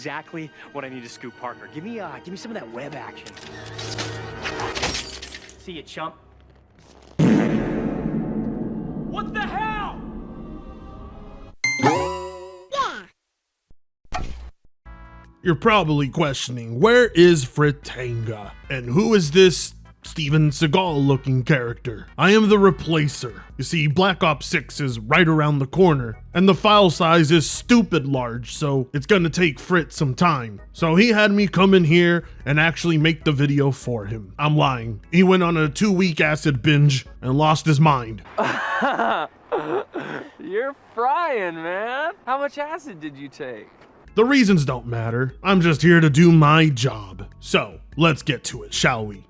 exactly what I need to scoop Parker. Give me some of that web action. See you, chump. What the hell? You're probably questioning, where is Fritanga? And who is this Steven Seagal looking character? I am the replacer. You see, Black Ops 6 is right around the corner, and the file size is stupid large, so it's gonna take Fritz some time. So he had me come in here and actually make the video for him. I'm lying. He went on a 2-week acid binge and lost his mind. You're frying, man. How much acid did you take? The reasons don't matter. I'm just here to do my job. So, let's get to it, shall we?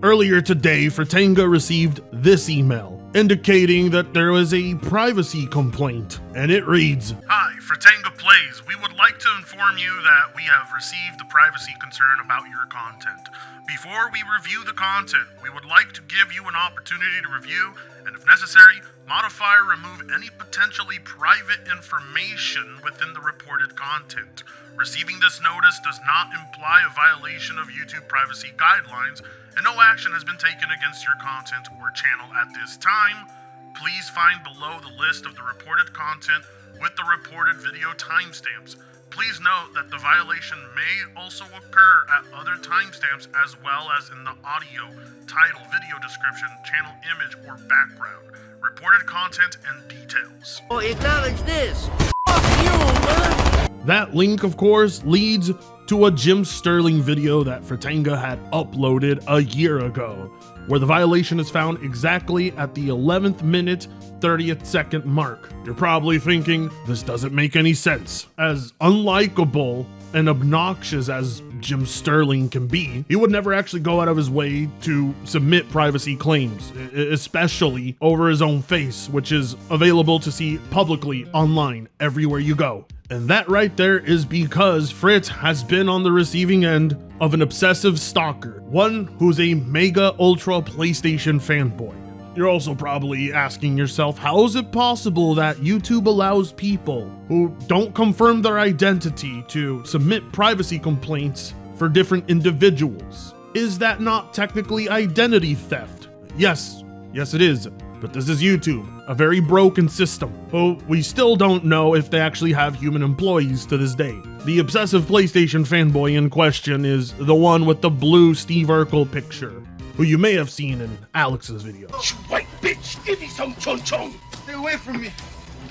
Earlier today, Fritanga received this email, indicating that there was a privacy complaint, and it reads, "Hi, Fritanga Plays. We would like to inform you that we have received a privacy concern about your content. Before we review the content, we would like to give you an opportunity to review, and if necessary, modify or remove any potentially private information within the reported content. Receiving this notice does not imply a violation of YouTube privacy guidelines, and no action has been taken against your content or channel at this time. Please find below the list of the reported content with the reported video timestamps. Please note that the violation may also occur at other timestamps as well as in the audio, title, video description, channel image, or background. Reported content and details." Oh, acknowledge this. Fuck you, man. That link, of course, leads to a Jim Sterling video that Fritanga had uploaded a year ago, where the violation is found exactly at the 11th minute, 30th second mark. You're probably thinking, this doesn't make any sense. As unlikable and obnoxious as Jim Sterling can be, he would never actually go out of his way to submit privacy claims, especially over his own face, which is available to see publicly online everywhere you go. And that right there is because Fritz has been on the receiving end of an obsessive stalker, one who's a mega ultra PlayStation fanboy. You're also probably asking yourself, how is it possible that YouTube allows people who don't confirm their identity to submit privacy complaints for different individuals? Is that not technically identity theft? Yes it is. But this is YouTube, a very broken system. Well, we still don't know if they actually have human employees to this day. The obsessive PlayStation fanboy in question is the one with the blue Steve Urkel picture, who you may have seen in Alex's video. You white bitch, give me some chon-chon. Stay away from me.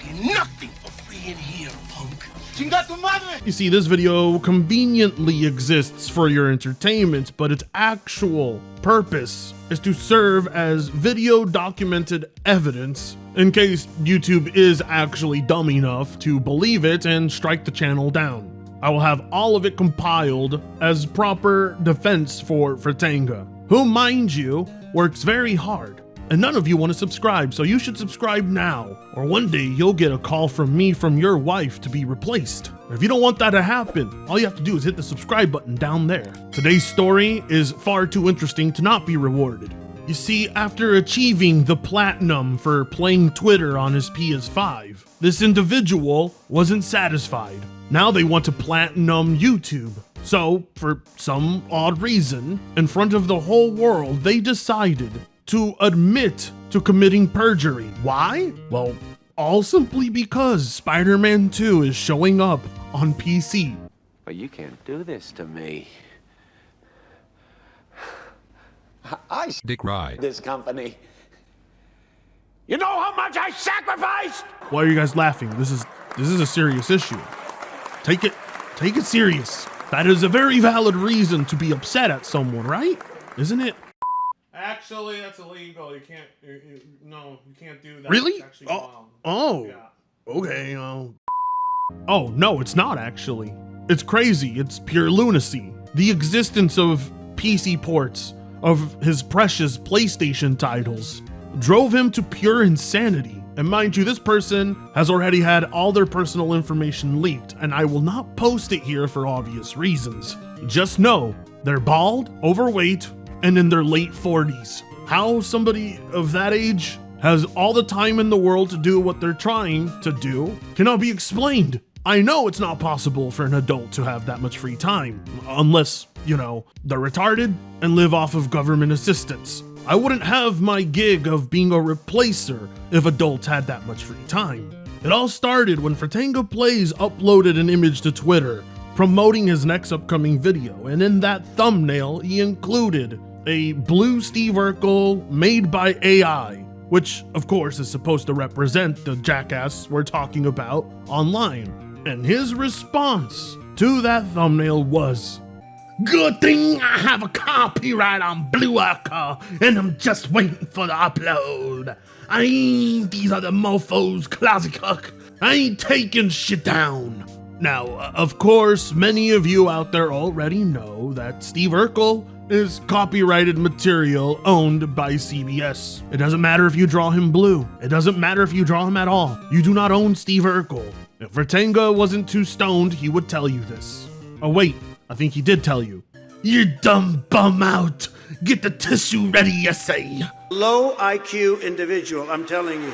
You get nothing for free in here, punk. Chinga tu madre. You see, this video conveniently exists for your entertainment, but its actual purpose is to serve as video documented evidence in case YouTube is actually dumb enough to believe it and strike the channel down. I will have all of it compiled as proper defense for Fritanga, who, mind you, works very hard. And none of you want to subscribe, so you should subscribe now, or one day you'll get a call from me from your wife to be replaced. If you don't want that to happen, all you have to do is hit the subscribe button down there. Today's story is far too interesting to not be rewarded. You see, after achieving the platinum for playing Twitter on his PS5, this individual wasn't satisfied. Now they want to platinum YouTube. So, for some odd reason, in front of the whole world, they decided to admit to committing perjury. Why? Well, all simply because Spider-Man 2 is showing up on PC. But you can't do this to me. I Dick Ride. this company. You know how much I sacrificed? Why are you guys laughing? This is a serious issue. Take it serious. That is a very valid reason to be upset at someone, right? Isn't it? Actually, that's illegal. You can't. No, you can't do that. Really? It's actually Oh, okay. Oh, no, it's not actually. It's crazy. It's pure lunacy. The existence of PC ports of his precious PlayStation titles drove him to pure insanity. And mind you, this person has already had all their personal information leaked, and I will not post it here for obvious reasons. Just know they're bald, overweight, and in their late 40s. How somebody of that age has all the time in the world to do what they're trying to do cannot be explained. I know it's not possible for an adult to have that much free time, unless, you know, they're retarded and live off of government assistance. I wouldn't have my gig of being a replacer if adults had that much free time. It all started when Fratanga Plays uploaded an image to Twitter promoting his next upcoming video, and in that thumbnail he included a blue Steve Urkel made by AI, which of course is supposed to represent the jackass we're talking about online. And his response to that thumbnail was, "Good thing I have a copyright on Blue Urkel, and I'm just waiting for the upload. I ain't these other mofos, classic hook. I ain't taking shit down." Now, of course, many of you out there already know that Steve Urkel is copyrighted material owned by CBS. It doesn't matter if you draw him blue. It doesn't matter if you draw him at all. You do not own Steve Urkel. If Fratanga wasn't too stoned, he would tell you this. Oh wait, I think he did tell you. "You dumb bum out. Get the tissue ready, you say." Low IQ individual, I'm telling you.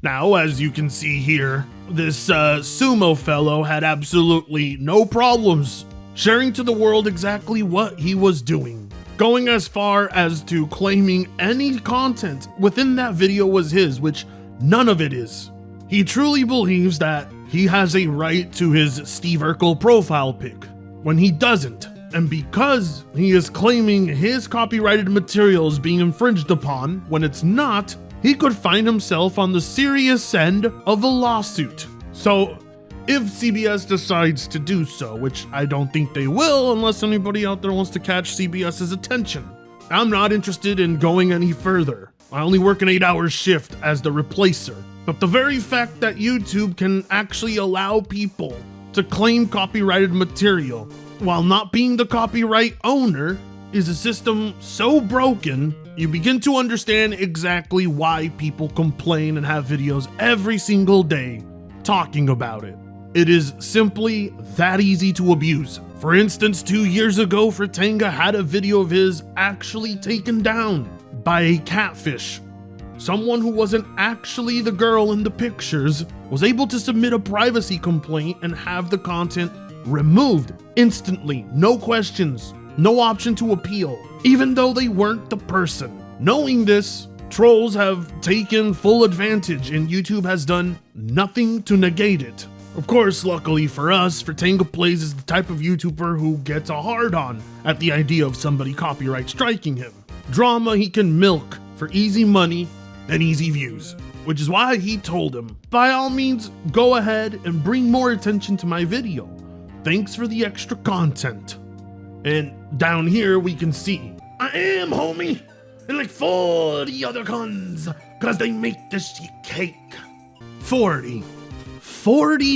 Now, as you can see here, this sumo fellow had absolutely no problems sharing to the world exactly what he was doing, going as far as to claiming any content within that video was his, which none of it is. He truly believes that he has a right to his Steve Urkel profile pic, when he doesn't. And because he is claiming his copyrighted material is being infringed upon when it's not, he could find himself on the serious end of a lawsuit. So, if CBS decides to do so, which I don't think they will unless anybody out there wants to catch CBS's attention, I'm not interested in going any further. I only work an 8-hour shift as the replacer. But the very fact that YouTube can actually allow people to claim copyrighted material while not being the copyright owner is a system so broken, you begin to understand exactly why people complain and have videos every single day talking about it. It is simply that easy to abuse. For instance, 2 years ago, Fratanga had a video of his actually taken down by a catfish. Someone who wasn't actually the girl in the pictures was able to submit a privacy complaint and have the content removed instantly, no questions, no option to appeal, even though they weren't the person. Knowing this, trolls have taken full advantage and YouTube has done nothing to negate it. Of course, luckily for us, Fratanga Plays is the type of YouTuber who gets a hard-on at the idea of somebody copyright striking him. Drama he can milk for easy money and easy views, which is why he told him, by all means, go ahead and bring more attention to my video. Thanks for the extra content. And down here we can see, I am, homie, and like 40 other cons, cause they make this shit cake. 40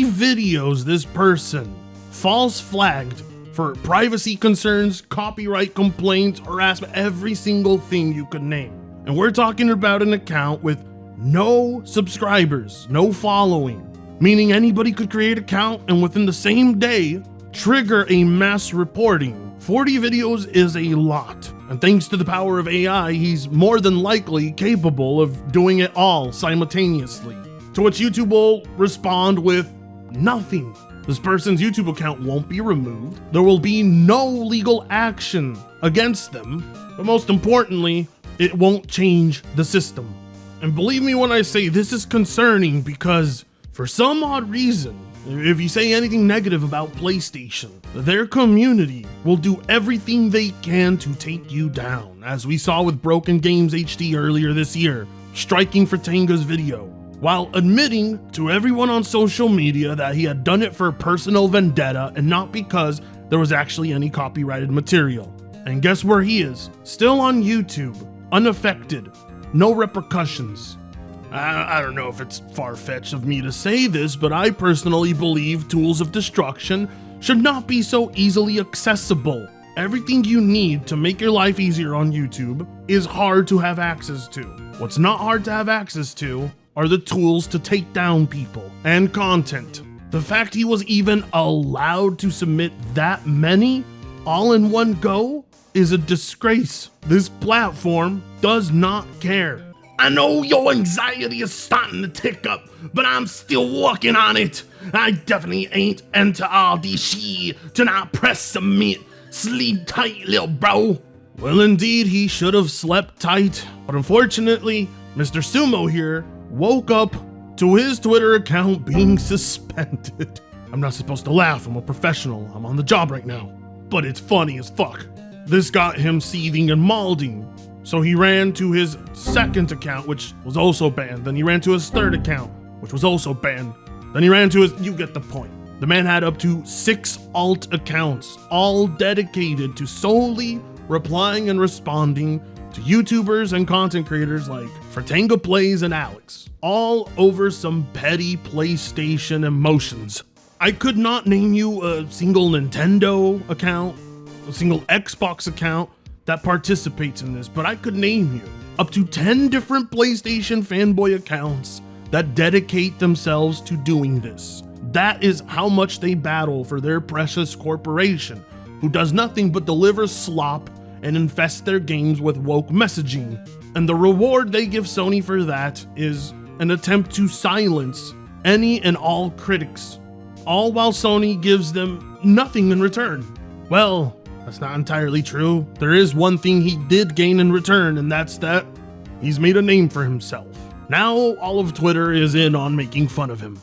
videos this person false flagged for privacy concerns, copyright complaints, harassment, every single thing you could name. And we're talking about an account with no subscribers, no following, meaning anybody could create an account and within the same day trigger a mass reporting. 40 videos is a lot, and thanks to the power of AI, he's more than likely capable of doing it all simultaneously. To which YouTube will respond with nothing. This person's YouTube account won't be removed. There will be no legal action against them, but most importantly, it won't change the system. And believe me when I say this is concerning, because for some odd reason, if you say anything negative about PlayStation, their community will do everything they can to take you down, as we saw with Broken Games HD earlier this year, striking Fratanga's video, while admitting to everyone on social media that he had done it for personal vendetta and not because there was actually any copyrighted material. And guess where he is? Still on YouTube, unaffected, no repercussions. I don't know if it's far-fetched of me to say this, but I personally believe tools of destruction should not be so easily accessible. Everything you need to make your life easier on YouTube is hard to have access to. What's not hard to have access to are the tools to take down people and content. The fact he was even allowed to submit that many all in one go is a disgrace. This platform does not care. I know your anxiety is starting to tick up, but I'm still working on it. I definitely ain't into all this shit. Do not press submit. Sleep tight, little bro. Well, indeed, he should have slept tight. But unfortunately, Mr. Sumo here woke up to his Twitter account being suspended. I'm not supposed to laugh. I'm a professional. I'm on the job right now. But it's funny as fuck. This got him seething and malding. So he ran to his second account, which was also banned. Then he ran to his third account, which was also banned. Then he ran to his... You get the point. The man had up to 6 alt accounts, all dedicated to solely replying and responding to YouTubers and content creators like Fratanga Plays and Alex, all over some petty PlayStation emotions. I could not name you a single Nintendo account, a single Xbox account that participates in this, but I could name you up to 10 different PlayStation fanboy accounts that dedicate themselves to doing this. That is how much they battle for their precious corporation, who does nothing but deliver slop and infest their games with woke messaging. And the reward they give Sony for that is an attempt to silence any and all critics, all while Sony gives them nothing in return. Well, that's not entirely true. There is one thing he did gain in return, and that's that he's made a name for himself. Now all of Twitter is in on making fun of him,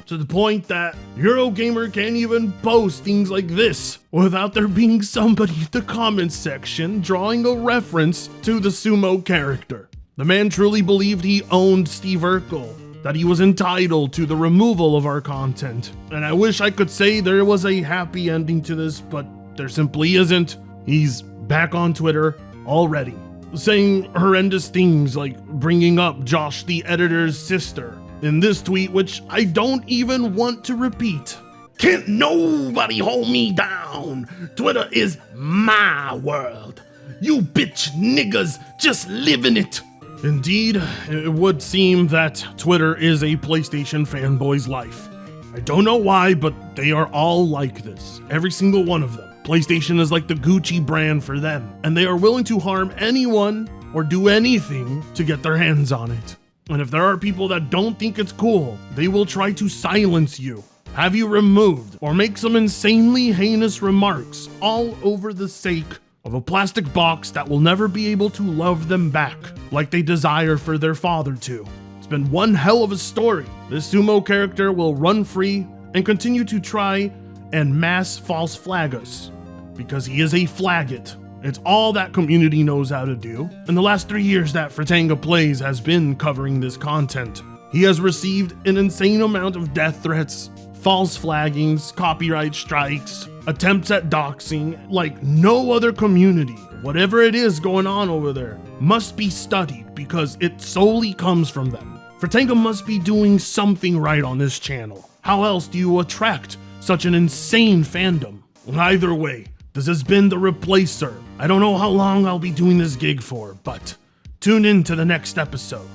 to the point that Eurogamer can't even post things like this without there being somebody in the comments section drawing a reference to the Sumo character. The man truly believed he owned Steve Urkel, that he was entitled to the removal of our content. And I wish I could say there was a happy ending to this, but there simply isn't. He's back on Twitter already, saying horrendous things like bringing up Josh the editor's sister in this tweet, which I don't even want to repeat. Can't nobody hold me down. Twitter is my world. You bitch niggas just live in it. Indeed, it would seem that Twitter is a PlayStation fanboy's life. I don't know why, but they are all like this. Every single one of them. PlayStation is like the Gucci brand for them, and they are willing to harm anyone or do anything to get their hands on it. And if there are people that don't think it's cool, they will try to silence you, have you removed, or make some insanely heinous remarks, all over the sake of a plastic box that will never be able to love them back like they desire for their father to. It's been one hell of a story. This Sumo character will run free and continue to try and mass false flag us, because he is a flaggot. It's all that community knows how to do. In the last 3 years that Fratanga Plays has been covering this content, he has received an insane amount of death threats, false flaggings, copyright strikes, attempts at doxing, like no other community. Whatever it is going on over there must be studied because it solely comes from them. Fratanga must be doing something right on this channel. How else do you attract such an insane fandom? Either way, this has been The Replacer. I don't know how long I'll be doing this gig for, but tune in to the next episode.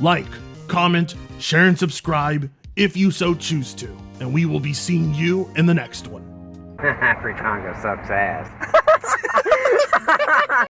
Like, comment, share, and subscribe if you so choose to. And we will be seeing you in the next one. Fratanga sucks ass.